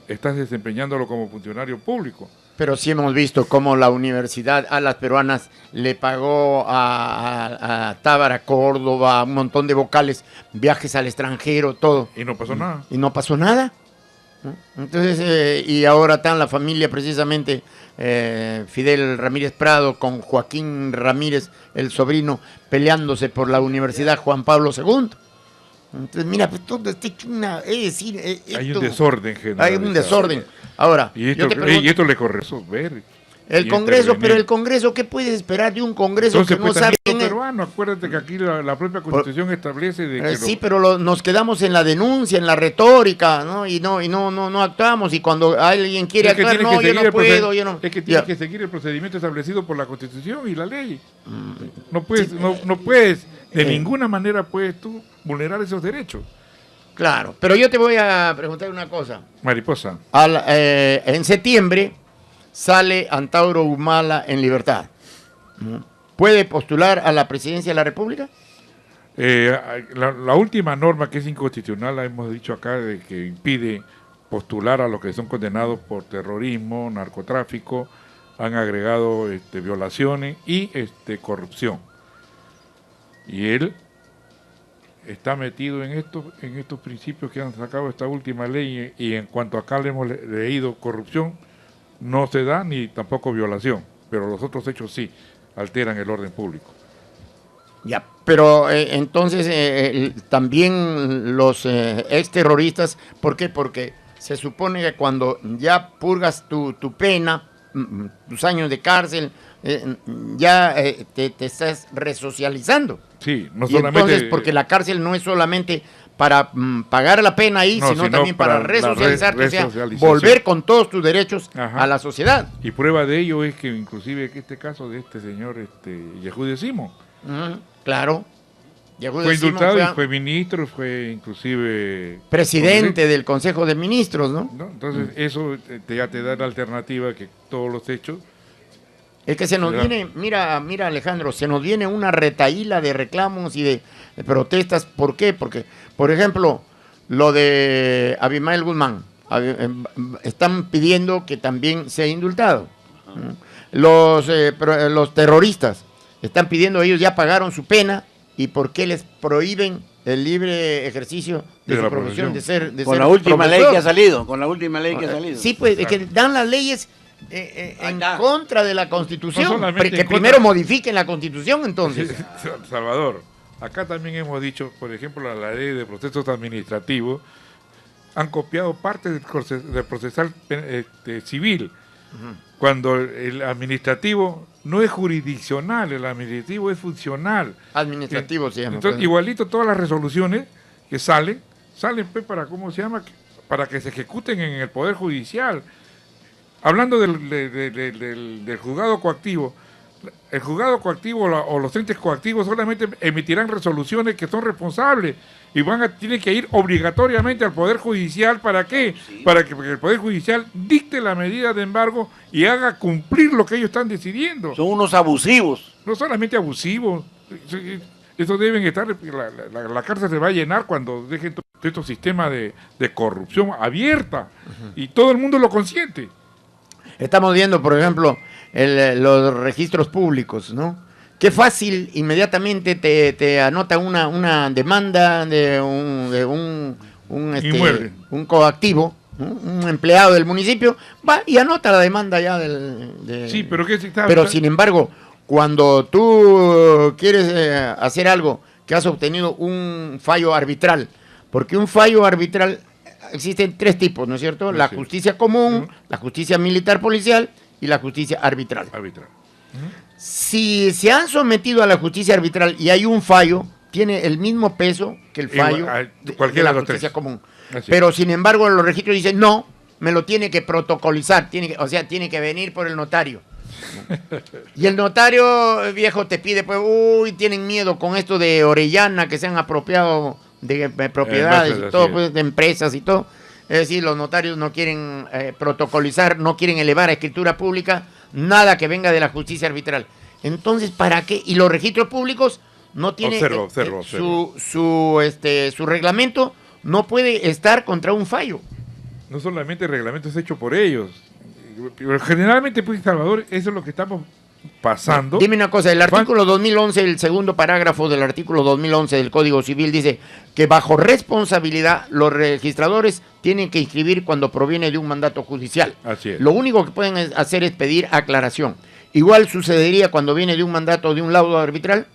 estás desempeñándolo como funcionario público. Pero sí hemos visto cómo la universidad a las peruanas le pagó a Tábara, Córdoba, un montón de vocales, viajes al extranjero, todo. Y no pasó nada. Y no pasó nada. Entonces, y ahora está la familia precisamente Fidel Ramírez Prado con Joaquín Ramírez, el sobrino, peleándose por la Universidad Juan Pablo II. Entonces, mira, pues todo está hecho hay un desorden general. Hay un desorden. Ahora, y esto le corre resolver. El Congreso, pero el Congreso, ¿qué puedes esperar de un Congreso entonces, que no pues, sabe? Peruano, acuérdate que aquí la propia Constitución establece de que sí, pero nos quedamos en la denuncia, en la retórica, ¿no? Y no actuamos. Y cuando alguien quiere actuar, no, yo no puedo, yo no. Es que tienes que seguir el procedimiento establecido por la Constitución y la ley. No puedes, sí, no puedes, de ninguna manera puedes tú vulnerar esos derechos. Claro, pero yo te voy a preguntar una cosa. Mariposa. En septiembre sale Antauro Humala en libertad. ¿Puede postular a la presidencia de la República? La última norma que es inconstitucional, la hemos dicho acá, de que impide postular a los que son condenados por terrorismo, narcotráfico, han agregado violaciones y corrupción. Y él está metido en estos principios que han sacado esta última ley y en cuanto acá le hemos leído corrupción, no se da ni tampoco violación, pero los otros hechos sí alteran el orden público. Ya, pero entonces también los exterroristas, ¿por qué? Porque se supone que cuando ya purgas tu pena, tus años de cárcel, ya te estás resocializando. Sí, no y solamente. Entonces, porque la cárcel no es solamente para pagar la pena ahí, sino también para resocializarte, o sea, volver con todos tus derechos a la sociedad. Y prueba de ello es que inclusive este caso de este señor Yehude Simón. Claro. Fue indultado y fue ministro, fue inclusive presidente del Consejo de Ministros, ¿no? Entonces eso ya te da la alternativa que todos los hechos. Es que se nos viene, mira Alejandro, se nos viene una retahíla de reclamos y de protestas. ¿Por qué? Porque, por ejemplo, lo de Abimael Guzmán, están pidiendo que también sea indultado. Los terroristas están pidiendo, ellos ya pagaron su pena, ¿y por qué les prohíben el libre ejercicio de su profesión de ser con la última ley que ha salido, Sí, pues, es que dan las leyes en contra de la Constitución, que primero modifiquen la Constitución, entonces. Salvador, acá también hemos dicho, por ejemplo, la ley de procesos administrativos, han copiado parte del procesal civil, cuando el administrativo no es jurisdiccional, el administrativo es funcional. Administrativo se llama. Entonces, igualito todas las resoluciones que salen pues, para, ¿cómo se llama? Para que se ejecuten en el Poder Judicial. Hablando del juzgado coactivo, el juzgado coactivo o los entes coactivos solamente emitirán resoluciones que son responsables y tienen que ir obligatoriamente al Poder Judicial. ¿Para qué? Sí. Para que el Poder Judicial dicte la medida de embargo y haga cumplir lo que ellos están decidiendo. Son unos abusivos. No solamente abusivos. Eso deben estar, la cárcel se va a llenar cuando dejen todo estos sistemas de corrupción abierta y todo el mundo lo consiente. Estamos viendo, por ejemplo, los registros públicos, ¿no? Qué fácil, inmediatamente te anota una demanda de un coactivo, ¿no? Un empleado del municipio, va y anota la demanda ya Sí, pero Pero sin embargo, cuando tú quieres hacer algo que has obtenido un fallo arbitral, porque un fallo arbitral existen 3 tipos, ¿no es cierto? La justicia común, la justicia militar policial y la justicia arbitral. Si se han sometido a la justicia arbitral y hay un fallo, tiene el mismo peso que el fallo de la justicia común. Pero sin embargo los registros dicen, no, me lo tiene que protocolizar, tiene que venir por el notario. Y el notario viejo te pide, pues, tienen miedo con esto de Orellana, que se han apropiado de propiedades y todo, pues, de empresas y todo. Es decir, los notarios no quieren protocolizar, no quieren elevar a escritura pública nada que venga de la justicia arbitral. Entonces, ¿para qué? Y los registros públicos no tienen su reglamento, no puede estar contra un fallo. No solamente el reglamento es hecho por ellos. Pero generalmente, pues, Salvador, eso es lo que estamos pasando. Dime una cosa, el artículo 2011, el segundo parágrafo del artículo 2011 del Código Civil dice que bajo responsabilidad los registradores tienen que inscribir cuando proviene de un mandato judicial. Así es. Lo único que pueden hacer es pedir aclaración. Igual sucedería cuando viene de un mandato de un laudo arbitral.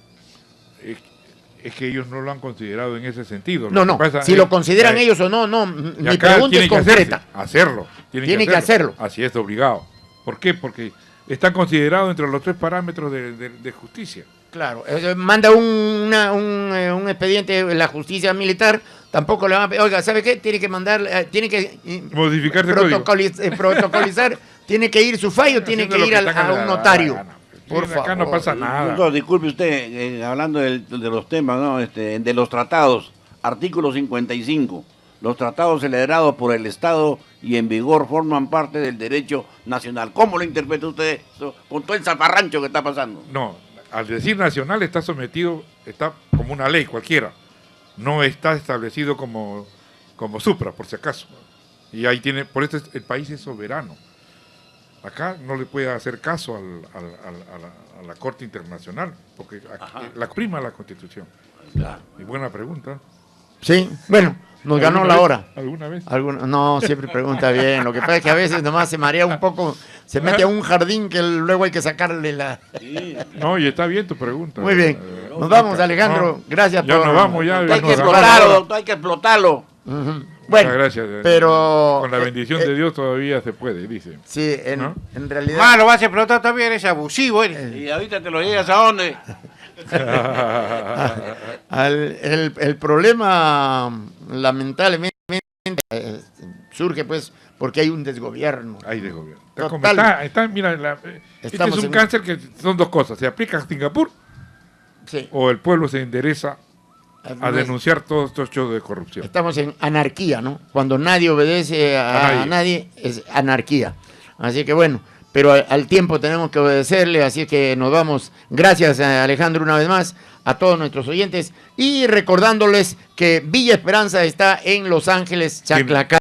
Es que ellos no lo han considerado en ese sentido. No, si lo consideran ellos o no, mi pregunta es concreta. Tienen que hacerlo. Así es, obligado. ¿Por qué? Porque están considerados entre los 3 parámetros de justicia. Claro, manda un expediente la justicia militar, tampoco le van a pedir, oiga, ¿sabe qué? Tiene que mandar, tiene que modificar protocolizar, tiene que ir su fallo, tiene que ir a un notario. Por favor. Acá no pasa nada. Disculpe usted, hablando de los temas, ¿no? De los tratados, artículo 55. Los tratados celebrados por el Estado y en vigor forman parte del derecho nacional. ¿Cómo lo interpreta usted eso, con todo el zafarrancho que está pasando? No, al decir nacional está sometido, está como una ley cualquiera. No está establecido como supra, por si acaso. Y ahí tiene, por eso el país es soberano. Acá no le puede hacer caso a la Corte Internacional, porque la prima la Constitución. Claro. Y buena pregunta. Sí, bueno, nos ganó la hora. ¿Alguna vez? No, siempre pregunta bien. Lo que pasa es que a veces nomás se marea un poco, se mete a un jardín que luego hay que sacarle la... No, y está bien tu pregunta. Muy bien. Nos vamos, Alejandro. Gracias por... Ya nos vamos, ya. Hay que explotarlo, doctor, hay que explotarlo. Bueno, gracias. Pero con la bendición de Dios todavía se puede, dice. Sí, en realidad. Lo vas a explotar también, es abusivo. Y ahorita te lo llegas a dónde. El problema, lamentablemente, surge pues porque hay un desgobierno. Hay desgobierno. Mira, este es un cáncer que son 2 cosas. Se aplica a Singapur, sí, o el pueblo se endereza a denunciar todos estos hechos de corrupción. Estamos en anarquía, ¿no? Cuando nadie obedece a nadie, es anarquía. Así que bueno, pero al tiempo tenemos que obedecerle, así que nos vamos. Gracias, Alejandro, una vez más, a todos nuestros oyentes, y recordándoles que Villa Esperanza está en Los Ángeles, Chaclacán.